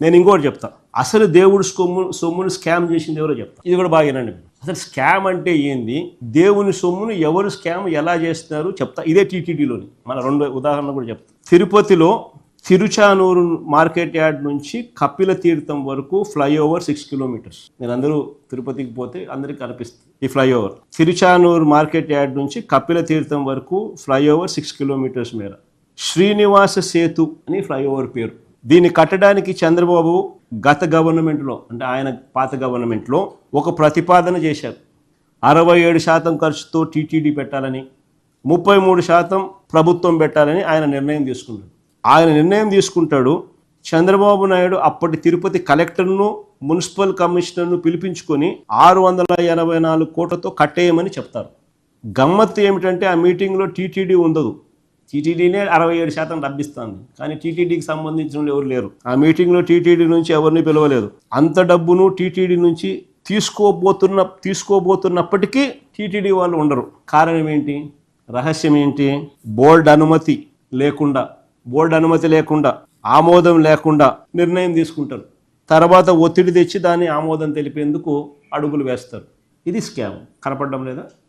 నేను ఇంకోటి చెప్తా, అసలు దేవుడు సొమ్మును స్కామ్ చేసింది ఎవరో చెప్తా. ఇది కూడా బాగానండి. అసలు స్కామ్ అంటే ఏంది, దేవుని సొమ్మును ఎవరు స్కామ్ ఎలా చేస్తున్నారు చెప్తా. ఇదే టీటీడీలోని మన 2 ఉదాహరణ కూడా చెప్తా. తిరుపతిలో తిరుచానూరు మార్కెట్ యార్డ్ నుంచి కపిల తీర్థం వరకు ఫ్లైఓవర్ 6 కిలోమీటర్స్. నేను అందరూ తిరుపతికి పోతే అందరికీ కనిపిస్తుంది ఈ ఫ్లైఓవర్. తిరుచానూరు మార్కెట్ యార్డ్ నుంచి కపిల తీర్థం వరకు ఫ్లైఓవర్ 6 కిలోమీటర్స్ మేర. శ్రీనివాస సేతు అని ఫ్లైఓవర్ పేరు. దీన్ని కట్టడానికి చంద్రబాబు గత గవర్నమెంట్లో, అంటే ఆయన పాత గవర్నమెంట్లో ఒక ప్రతిపాదన చేశారు. 67% ఖర్చుతో టీటీడీ పెట్టాలని, 33% ప్రభుత్వం పెట్టాలని ఆయన నిర్ణయం తీసుకున్నాడు. ఆయన నిర్ణయం తీసుకుంటాడు. చంద్రబాబు నాయుడు అప్పటి తిరుపతి కలెక్టర్ను, మున్సిపల్ కమిషనర్ను పిలిపించుకొని 684 కోట్లతో కట్టేయమని చెప్తారు. గమ్మత్తు ఏమిటంటే ఆ మీటింగ్లో టీటీడీ ఉండదు. టీటీడీనే 67% డబ్బిస్తుంది, కానీ టీటీడీకి సంబంధించిన ఎవరు లేరు. ఆ మీటింగ్లో టీటీడీ నుంచి ఎవరిని పిలవలేదు. అంత డబ్బును టీటీడీ నుంచి తీసుకోబోతున్నప్పటికీ టీటీడీ వాళ్ళు ఉండరు. కారణం ఏంటి, రహస్యం ఏంటి? బోర్డు అనుమతి లేకుండా ఆమోదం లేకుండా నిర్ణయం తీసుకుంటారు. తర్వాత ఒత్తిడి తెచ్చి దాన్ని ఆమోదం తెలిపేందుకు అడుగులు వేస్తారు. ఇది స్కామ్. కనపడడం లేదా?